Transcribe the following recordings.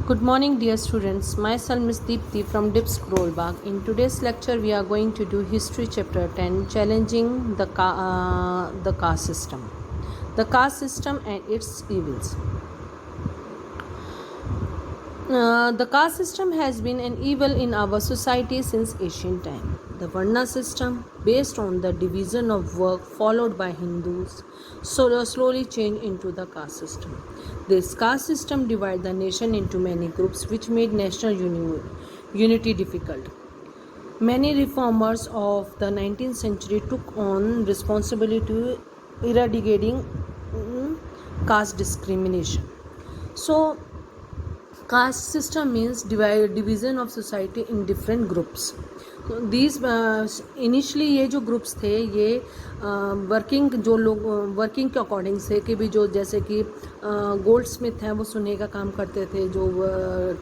Good morning, dear students. Myself Miss Deepti from DIPS Scrollbag. In today's lecture, we are going to do History Chapter 10, Challenging the Caste System. The caste system and its evils. The caste system has been an evil in our society since ancient time. The Varna system, based on the division of work followed by Hindus, slowly changed into the caste system. This caste system divided the nation into many groups, which made national unity difficult. Many reformers of the 19th century took on responsibility to eradicating caste discrimination. So, caste system means division of society in different groups. These initially ये जो groups थे ये working जो लोग working के according से कि भी जो जैसे कि गोल्ड स्मिथ हैं वो सोने का काम करते थे, जो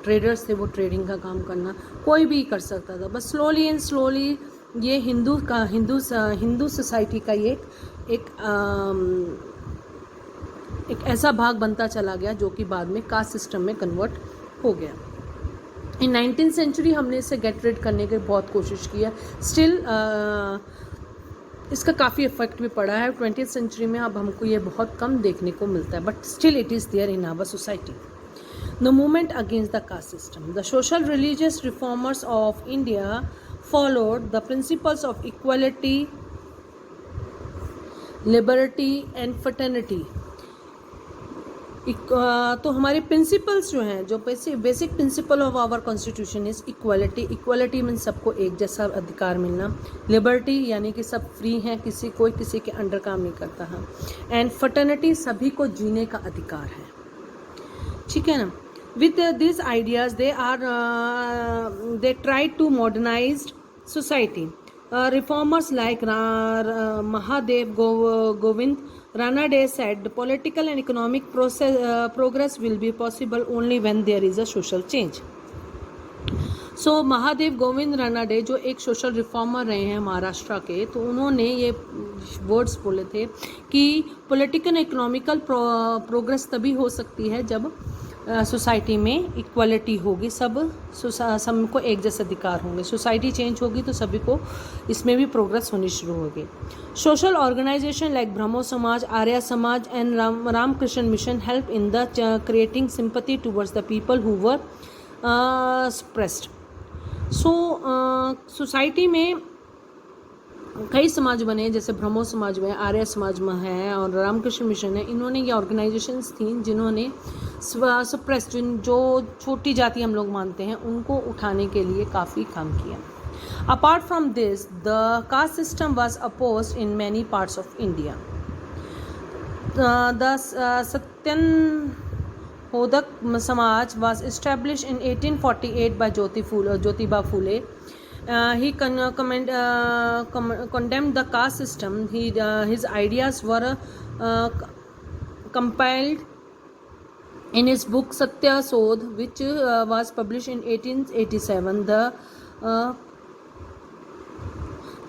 ट्रेडर्स थे वो ट्रेडिंग का काम करना, कोई भी कर सकता था. बस स्लोली एंड स्लोली ये हिंदू सोसाइटी का ये एक ऐसा भाग बनता चला गया जो कि बाद में कास्ट सिस्टम में कन्वर्ट हो गया. इन 19th सेंचुरी हमने इसे गेट रेड करने की बहुत कोशिश किया. स्टिल इसका काफ़ी इफेक्ट भी पड़ा है. 20th सेंचुरी में अब हमको ये बहुत कम देखने को मिलता है, but still it is there in our society. The movement against the caste system. The social religious reformers of India followed the principles of equality, liberty and fraternity. तो हमारे प्रिंसिपल्स जो हैं, जो basic principle of our constitution is equality. Equality means सबको एक जैसा अधिकार मिलना. लिबर्टी यानी कि सब फ्री हैं, कोई किसी के अंडर काम नहीं करता है. एंड फ्रेटर्निटी सभी को जीने का अधिकार है. ठीक है ना. With this ideas they try to modernize society. Reformers like Mahadev Govind Ranade said the political and economic progress will be possible only when there is a social change. So Mahadev Govind Ranade जो एक सोशल रिफॉर्मर रहे हैं महाराष्ट्र के, तो उन्होंने ये words बोले थे कि पॉलिटिकल इकोनॉमिकल प्रोग्रेस तभी हो सकती है जब सोसाइटी में इक्वालिटी होगी, सबको एक जैसे अधिकार होंगे. सोसाइटी चेंज होगी तो सभी को इसमें भी प्रोग्रेस होनी शुरू होगी. Social organisation like Brahmo Samaj, Arya Samaj and Ramakrishna Mission help in the creating sympathy towards the people who were suppressed. So society में कई समाज बने, जैसे ब्रह्मो समाज में, आर्य समाज में है और रामकृष्ण मिशन है. इन्होंने ये ऑर्गेनाइजेशंस थी जिन्होंने सप्रेस जो छोटी जाति हम लोग मानते हैं उनको उठाने के लिए काफ़ी काम किया. Apart from this the caste system was opposed in many parts of India. The Satyashodhak Samaj was establish in 1848 by Jyotiba Phule. He condemned the caste system. His ideas were compiled in his book Satya Sodh, which was published in 1887.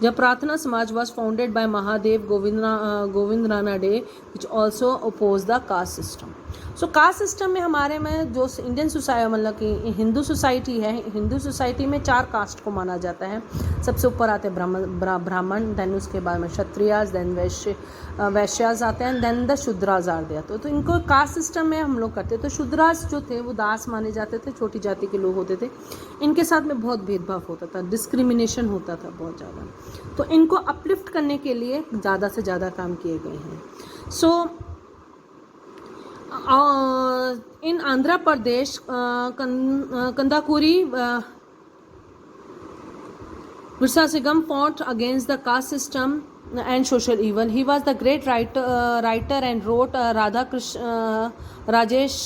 The Pratna Samaj was founded by Mahadev Govind Ranade, which also opposed the caste system. So caste system में हमारे में जो Indian society मतलब कि Hindu society है, Hindu society में 4 cast को माना जाता है. सबसे ऊपर आते हैं ब्राह्मण, देन उसके बाद में क्षत्रियाज, देन वैश्याज आते हैं, देन द शूद्राज आते हैं. तो इनको कास्ट सिस्टम में हम लोग करते. तो शूद्राज जो थे वो दास माने जाते थे, छोटी जाति के लोग होते थे. इनके साथ में बहुत भेदभाव होता था, डिस्क्रिमिनेशन होता था बहुत ज़्यादा. तो इनको अपलिफ्ट करने के लिए ज़्यादा से ज़्यादा काम किए गए हैं. सो in Andhra Pradesh, Kandakuri Virsasigam fought against the caste system and social evil. He was the great writer and wrote Rajesh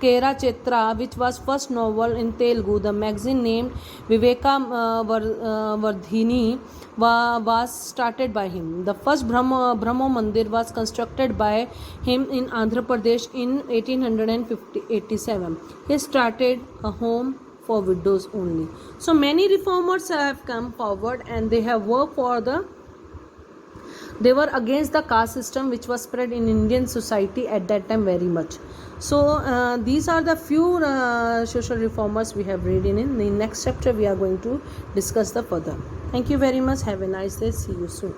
Kera Chetra, which was first novel in Telugu. The magazine named Viveka Vardhini was started by him. The first Brahmo Mandir was constructed by him in Andhra Pradesh in 1887. He started a home for widows only. So many reformers have come forward and they have worked for the They were against the caste system which was spread in Indian society at that time very much. So these are the few social reformers we have read in the next chapter we are going to discuss the further. Thank you very much. Have a nice day. See you soon.